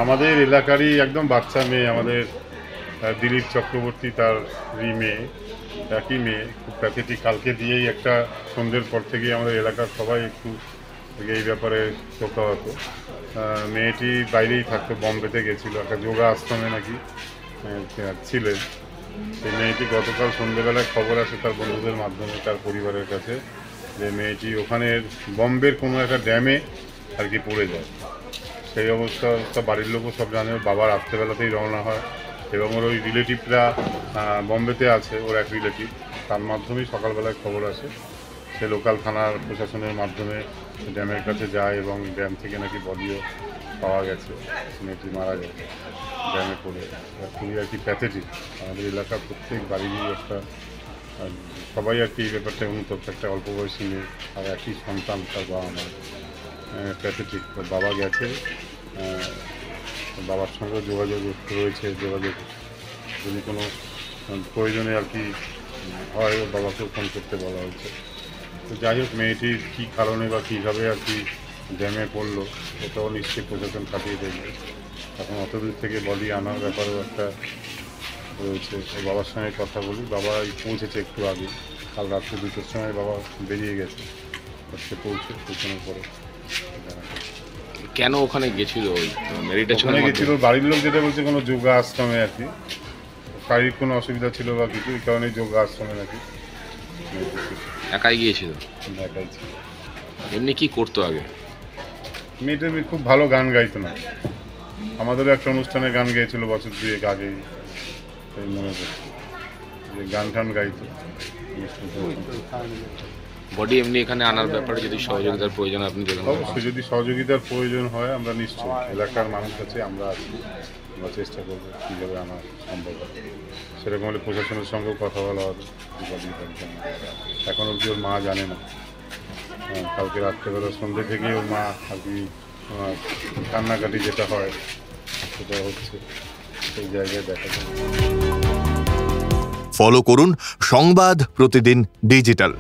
আমাদের এলাকারই একদম বাচ্চা মেয়ে, আমাদের দিলীপ চক্রবর্তী, তার মেয়ে, একই মেয়ে, খুব প্যাথেটিক। কালকে দিয়েই একটা সন্ধ্যের পর থেকেই আমাদের এলাকার সবাই একটু এই ব্যাপারে শোকাহত। মেয়েটি বাইরেই থাকতো, বম্বেতে গেছিলো, একটা যোগা আশ্রমে নাকি ছিলেন। সেই মেয়েটি গতকাল সন্ধ্যেবেলায় খবর আসে তার বন্ধুদের মাধ্যমে, তার পরিবারের কাছে, যে মেয়েটি ওখানের বম্বের কোনো একটা ড্যামে আর কি পড়ে যায়। সেই অবস্থা বাড়ির লোকও সব জানে। বাবা রাত্রেবেলাতেই রওনা হয় এবং ওর ওই রিলেটিভরা বম্বেতে আছে, ওর এক রিলেটিভ, তার মাধ্যমেই সকালবেলায় খবর আসে। সে লোকাল থানার প্রশাসনের মাধ্যমে ড্যামের কাছে যায় এবং ড্যাম থেকে নাকি বডিও পাওয়া গেছে, মেয়েটি মারা গেছে ড্যামে পড়ে। খুবই আর কি প্যাথেটিক। আমাদের এলাকার প্রত্যেক বাড়িরই একটা সবাই আর কি এই ব্যাপারটা অনুতপ্ত। একটা অল্প বয়সী মেয়ে আর একই সন্তান, তার বাবা মা, প্যাথেটিক। বাবা গেছে, বাবার সঙ্গে যোগাযোগ রয়েছে, যদি কোনো প্রয়োজনে আর কি হয়, ওর বাবাকেও ফোন করতে বলা হয়েছে। তো যাই হোক, মেয়েটির কী কারণে বা কীভাবে আর কি ড্যামে পড়লো ওটাও নিশ্চয়ই প্রশাসন কাটিয়ে দেখবে। এখন অত দূর থেকে বডি আনার ব্যাপারেও একটা রয়েছে। ওর বাবার সঙ্গে কথা বলি, বাবা পৌঁছেছে একটু আগে, কাল রাত্রে 2টোর সময় বাবা বেরিয়ে গেছে, সে পৌঁছানোর পরে কেন ওখানে গেছিল? ওখানে গেছিল বাড়ির লোক যেটা বলছে, কোনো যোগা আশ্রমে আর কি, শারীরিক কোনো অসুবিধা ছিল বা কিছু, এই কারণে যোগা আশ্রমে নাকি একাই গিয়েছিল। একাই ছিল। এমনি কি করতো আগে? মেয়েটা খুব ভালো গান গাইতো না, আমাদেরও একটা অনুষ্ঠানে গান গেয়েছিল বছর 2 আগেই, তাই মনে করছি যে গান টান গাইতো। বডি এমনি এখানে আনার ব্যাপারে যদি সহযোগিতার প্রয়োজন আপনি দেবেন? অবশ্যই, যদি সহযোগিতার প্রয়োজন হয় আমরা নিশ্চয়ই, এলাকার মানুষ আছে, আমরা আছি, আমরা চেষ্টা করবো কীভাবে আনা সম্ভব হবে। সেরকম হলে প্রশাসনের সঙ্গেও কথা বলা হবে। এখন অবধি ওর মা জানে না। কালকে রাত্রেবেলা সন্ধ্যে থেকেই ওর মা আর কি কান্নাকাটি যেটা হয় সেটা হচ্ছে, সেই জায়গায় দেখা যায়। ফলো করুন সংবাদ প্রতিদিন ডিজিটাল।